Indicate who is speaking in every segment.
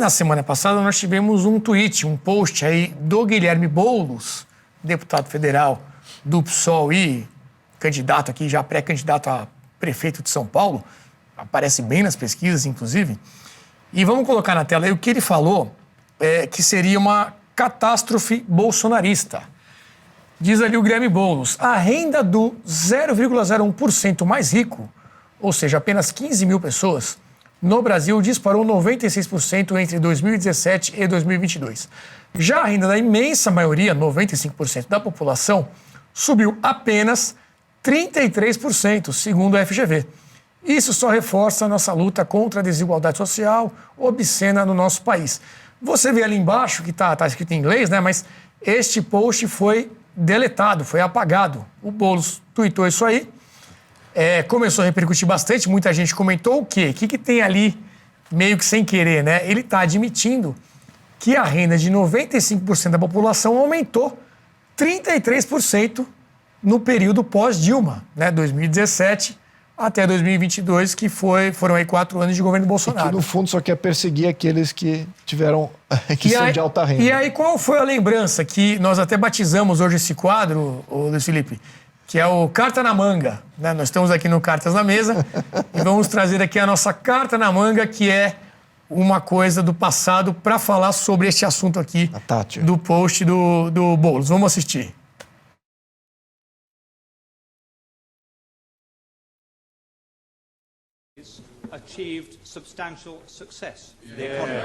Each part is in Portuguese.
Speaker 1: na semana passada nós tivemos um tweet, um post aí do Guilherme Boulos, deputado federal do PSOL e candidato aqui, já pré-candidato a prefeito de São Paulo, aparece bem nas pesquisas, inclusive. E vamos colocar na tela aí o que ele falou, que seria uma catástrofe bolsonarista. Diz ali o Guilherme Boulos, a renda do 0,01% mais rico, ou seja, apenas 15 mil pessoas, no Brasil disparou 96% entre 2017 e 2022. Já a renda da imensa maioria, 95% da população, subiu apenas 33%, segundo a FGV. Isso só reforça a nossa luta contra a desigualdade social obscena no nosso país. Você vê ali embaixo, que está escrito em inglês, né? Mas este post foi deletado, foi apagado. O Boulos tweetou isso aí. Começou a repercutir bastante, muita gente comentou o quê? O que tem ali, meio que sem querer, né? Ele está admitindo que a renda de 95% da população aumentou 33% no período pós-Dilma, né? 2017 até 2022, que foram aí 4 anos de governo Bolsonaro.
Speaker 2: E que, no fundo, só quer perseguir aqueles que são de alta renda.
Speaker 1: E aí, qual foi a lembrança que nós até batizamos hoje esse quadro, Luiz Felipe, que é o Carta na Manga, né? Nós estamos aqui no Cartas na Mesa e vamos trazer aqui a nossa Carta na Manga, que é uma coisa do passado para falar sobre este assunto aqui do post do Boulos. Vamos assistir.
Speaker 3: Achieved substantial success. The economy.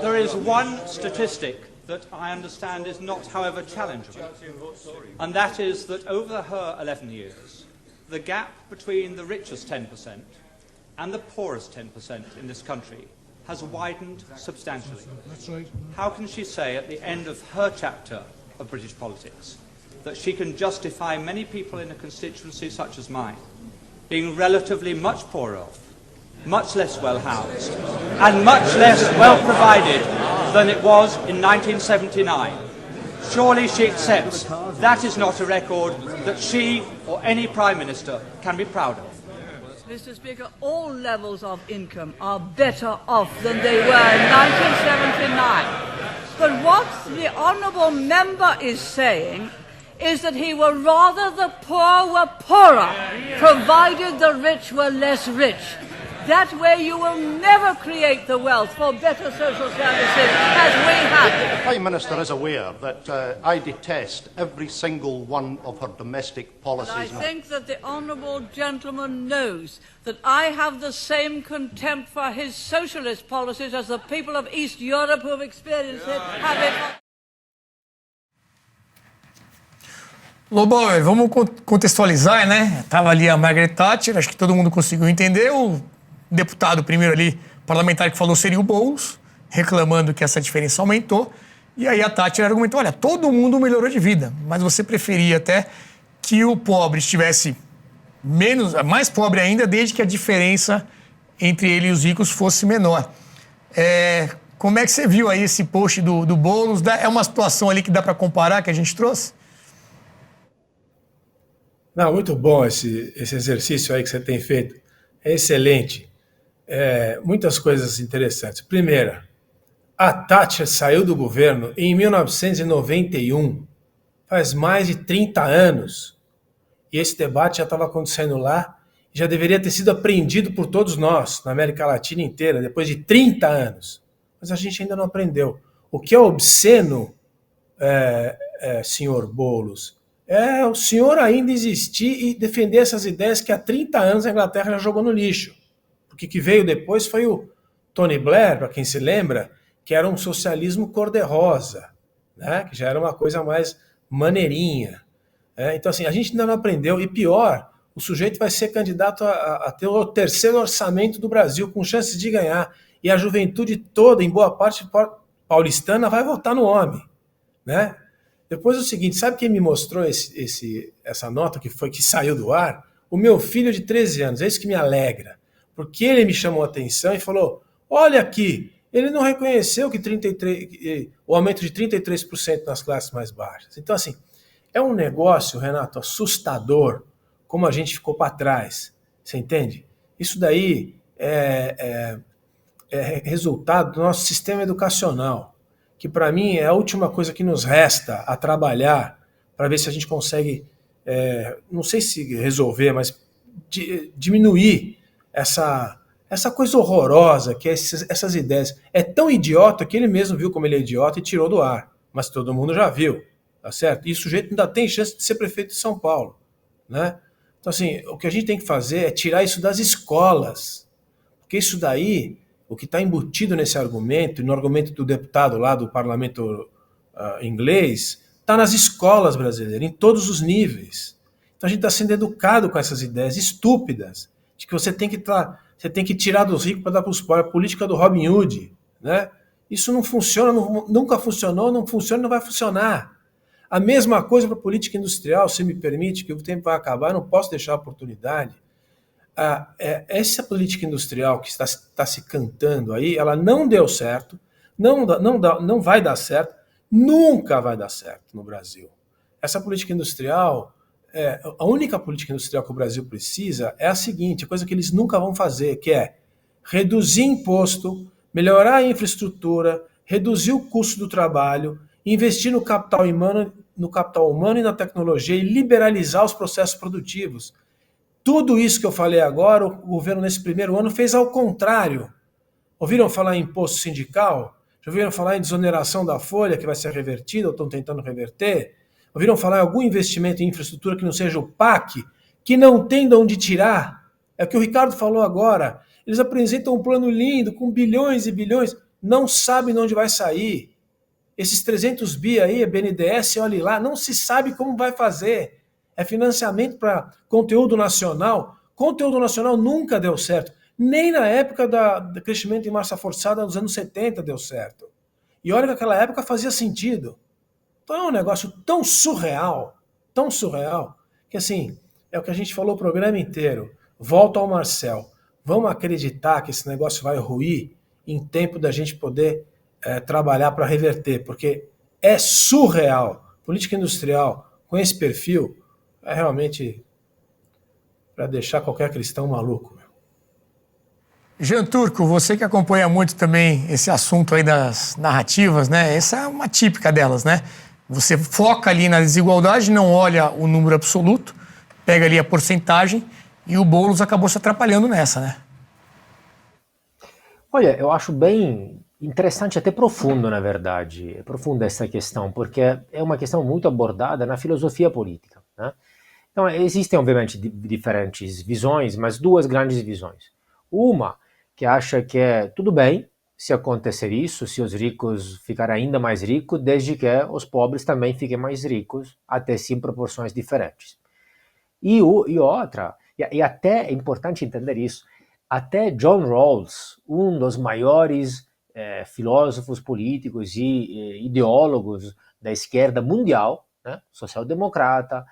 Speaker 3: There is one statistic that I understand is not, however, challengeable, and that is that over her 11 years, the gap between the richest 10% and the poorest 10% in this country has widened substantially.
Speaker 4: That's right.
Speaker 3: How can she say at the end of her chapter of British politics that she can justify many people in a constituency such as mine being relatively much poorer off, much less well housed, and much less well provided than it was in 1979? Surely she accepts that is not a record that she or any Prime Minister can be proud of.
Speaker 5: Mr. Speaker, all levels of income are better off than they were in 1979. But what the honourable member is saying is that he would rather the poor were poorer, provided the rich were less rich. That way you will never create the wealth for better social services as we have.
Speaker 6: The Prime Minister is aware that I detest every single one of her domestic policies.
Speaker 5: I think that the honourable gentleman knows that I have the same contempt for his socialist policies as the people of East Europe who have experienced it have it.
Speaker 1: Lobão, vamos contextualizar, né? Tava ali a Margaret Thatcher, acho que todo mundo conseguiu entender. O deputado primeiro ali, parlamentar que falou seria o Boulos, reclamando que essa diferença aumentou. E aí a Thatcher argumentou, olha, todo mundo melhorou de vida, mas você preferia até que o pobre estivesse mais pobre ainda, desde que a diferença entre ele e os ricos fosse menor. Como é que você viu aí esse post do Boulos? É uma situação ali que dá para comparar, que a gente trouxe?
Speaker 4: Não, muito bom esse exercício aí que você tem feito. É excelente. Muitas coisas interessantes. Primeira, a Thatcher saiu do governo em 1991, faz mais de 30 anos. E esse debate já estava acontecendo lá, já deveria ter sido aprendido por todos nós, na América Latina inteira, depois de 30 anos. Mas a gente ainda não aprendeu. O que é obsceno, senhor Boulos, é o senhor ainda existir e defender essas ideias que há 30 anos a Inglaterra já jogou no lixo. Porque o que veio depois foi o Tony Blair, para quem se lembra, que era um socialismo cor-de-rosa, né? Que já era uma coisa mais maneirinha. Então, assim, a gente ainda não aprendeu. E pior, o sujeito vai ser candidato a ter o terceiro orçamento do Brasil, com chances de ganhar. E a juventude toda, em boa parte paulistana, vai votar no homem, né? Depois o seguinte, sabe quem me mostrou essa nota que saiu do ar? O meu filho de 13 anos, é isso que me alegra. Porque ele me chamou a atenção e falou, olha aqui, ele não reconheceu que o aumento de 33% nas classes mais baixas. Então, assim, é um negócio, Renato, assustador, como a gente ficou para trás. Você entende? Isso daí resultado do nosso sistema educacional, que para mim é a última coisa que nos resta a trabalhar para ver se a gente consegue, não sei se resolver, mas diminuir essa coisa horrorosa que é essas ideias. É tão idiota que ele mesmo viu como ele é idiota e tirou do ar, mas todo mundo já viu, tá certo? E o sujeito ainda tem chance de ser prefeito de São Paulo, né? Então, assim, o que a gente tem que fazer é tirar isso das escolas, porque isso daí, o que está embutido nesse argumento, e no argumento do deputado lá do parlamento inglês, está nas escolas brasileiras, em todos os níveis. Então a gente está sendo educado com essas ideias estúpidas, de que você tem que tirar dos ricos para dar para os pobres, a política do Robin Hood, né? Isso não funciona, nunca funcionou, não funciona e não vai funcionar. A mesma coisa para a política industrial, se me permite, que o tempo vai acabar, eu não posso deixar a oportunidade. Essa política industrial que está se cantando aí, ela não deu certo, não vai dar certo, nunca vai dar certo no Brasil. Essa política industrial, a única política industrial que o Brasil precisa é a seguinte, a coisa que eles nunca vão fazer, que é reduzir imposto, melhorar a infraestrutura, reduzir o custo do trabalho, investir no capital humano e na tecnologia e liberalizar os processos produtivos. Tudo isso que eu falei agora, o governo nesse primeiro ano fez ao contrário. Ouviram falar em imposto sindical? Já ouviram falar em desoneração da folha que vai ser revertida ou estão tentando reverter? Ouviram falar em algum investimento em infraestrutura que não seja o PAC, que não tem de onde tirar? É o que o Ricardo falou agora. Eles apresentam um plano lindo, com bilhões e bilhões, não sabem de onde vai sair. Esses 300 bi aí, é BNDES, olhe lá, não se sabe como vai fazer. É financiamento para conteúdo nacional. Conteúdo nacional nunca deu certo. Nem na época do crescimento em massa forçada dos anos 70 deu certo. E olha que aquela época fazia sentido. Então é um negócio tão surreal, que assim, é o que a gente falou o programa inteiro. Volto ao Marcel. Vamos acreditar que esse negócio vai ruir em tempo da gente poder trabalhar para reverter, porque é surreal. Política industrial com esse perfil é realmente para deixar qualquer cristão maluco.
Speaker 1: Jean Turco, você que acompanha muito também esse assunto aí das narrativas, né? Essa é uma típica delas, né? Você foca ali na desigualdade, não olha o número absoluto, pega ali a porcentagem e o Boulos acabou se atrapalhando nessa, né?
Speaker 7: Olha, eu acho bem interessante, até profundo, na verdade. É profunda essa questão, porque é uma questão muito abordada na filosofia política, né? Então, existem, obviamente, diferentes visões, mas duas grandes visões. Uma que acha que é tudo bem se acontecer isso, se os ricos ficarem ainda mais ricos, desde que os pobres também fiquem mais ricos, até sim em proporções diferentes. E outra, e até é importante entender isso, até John Rawls, um dos maiores filósofos políticos e ideólogos da esquerda mundial, né, social-democrata,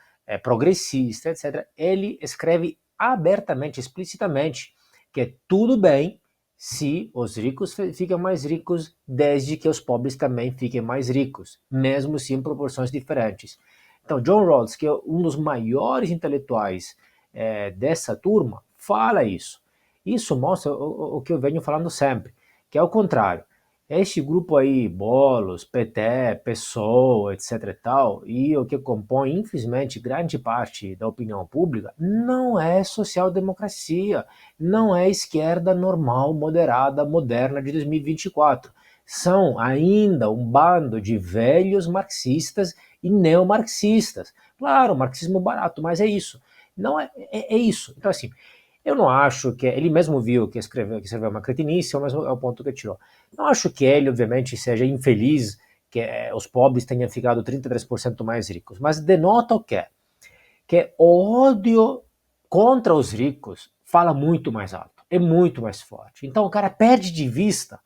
Speaker 7: progressista, etc., ele escreve abertamente, explicitamente, que é tudo bem se os ricos ficam mais ricos, desde que os pobres também fiquem mais ricos, mesmo se em proporções diferentes. Então, John Rawls, que é um dos maiores intelectuais dessa turma, fala isso. Isso mostra o que eu venho falando sempre, que é o contrário. Este grupo aí, Boulos, PT, PSOL, etc e tal, e o que compõe, infelizmente, grande parte da opinião pública, não é social-democracia, não é esquerda normal, moderada, moderna de 2024. São ainda um bando de velhos marxistas e neomarxistas. Claro, marxismo barato, mas é isso. Não é isso. Então, assim, eu não acho que... Ele mesmo viu que escreveu uma cretinice, é o ponto que tirou. Não acho que ele, obviamente, seja infeliz que os pobres tenham ficado 33% mais ricos, mas denota o quê? Que o ódio contra os ricos fala muito mais alto, é muito mais forte. Então o cara perde de vista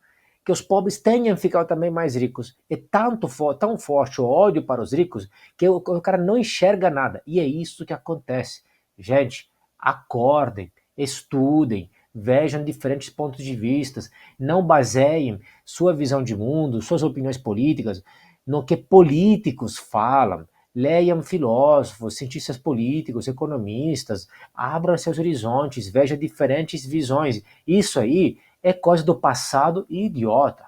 Speaker 7: que os pobres tenham ficado também mais ricos. É tão forte o ódio para os ricos que o cara não enxerga nada. E é isso que acontece. Gente, acordem, estudem, vejam diferentes pontos de vista, não baseiem sua visão de mundo, suas opiniões políticas no que políticos falam. Leiam filósofos, cientistas políticos, economistas, abram seus horizontes, vejam diferentes visões. Isso aí é coisa do passado e idiota.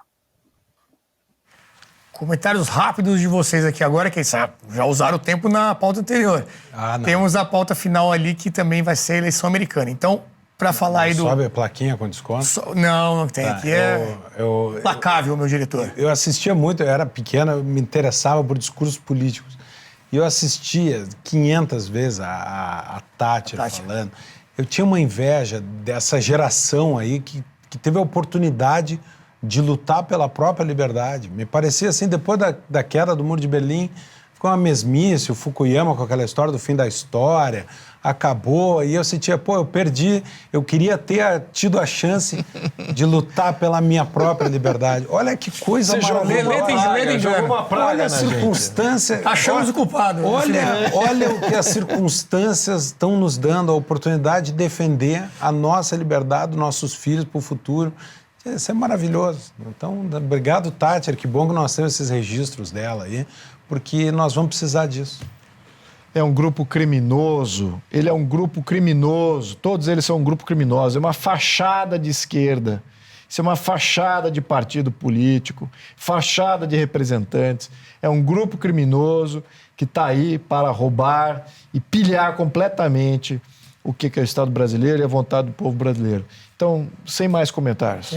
Speaker 1: Comentários rápidos de vocês aqui agora, que já usaram o tempo na pauta anterior.
Speaker 8: Ah, não.
Speaker 1: Temos a pauta final ali, que também vai ser a eleição americana. Então, para falar aí do...
Speaker 8: Sobe a plaquinha com desconto?
Speaker 1: Não tem.
Speaker 8: Tá,
Speaker 1: Aqui é implacável, meu diretor.
Speaker 8: Eu assistia muito, eu era pequeno, eu me interessava por discursos políticos. E eu assistia 500 vezes a Thatcher falando. Eu tinha uma inveja dessa geração aí que teve a oportunidade de lutar pela própria liberdade. Me parecia assim, depois da queda do Muro de Berlim, ficou uma mesmice, o Fukuyama com aquela história do fim da história, acabou, e eu sentia, eu perdi, eu queria ter tido a chance de lutar pela minha própria liberdade. Olha que coisa maravilhosa. Olha a circunstância.
Speaker 1: Achamos o culpado.
Speaker 8: Olha o que as circunstâncias estão nos dando, a oportunidade de defender a nossa liberdade, dos nossos filhos para o futuro. Isso é maravilhoso. Então, obrigado, Thatcher. Que bom que nós temos esses registros dela aí, porque nós vamos precisar disso.
Speaker 2: É um grupo criminoso. Ele é um grupo criminoso. Todos eles são um grupo criminoso. É uma fachada de esquerda. Isso é uma fachada de partido político, fachada de representantes. É um grupo criminoso que está aí para roubar e pilhar completamente o que é o Estado brasileiro e a vontade do povo brasileiro. Então, sem mais comentários.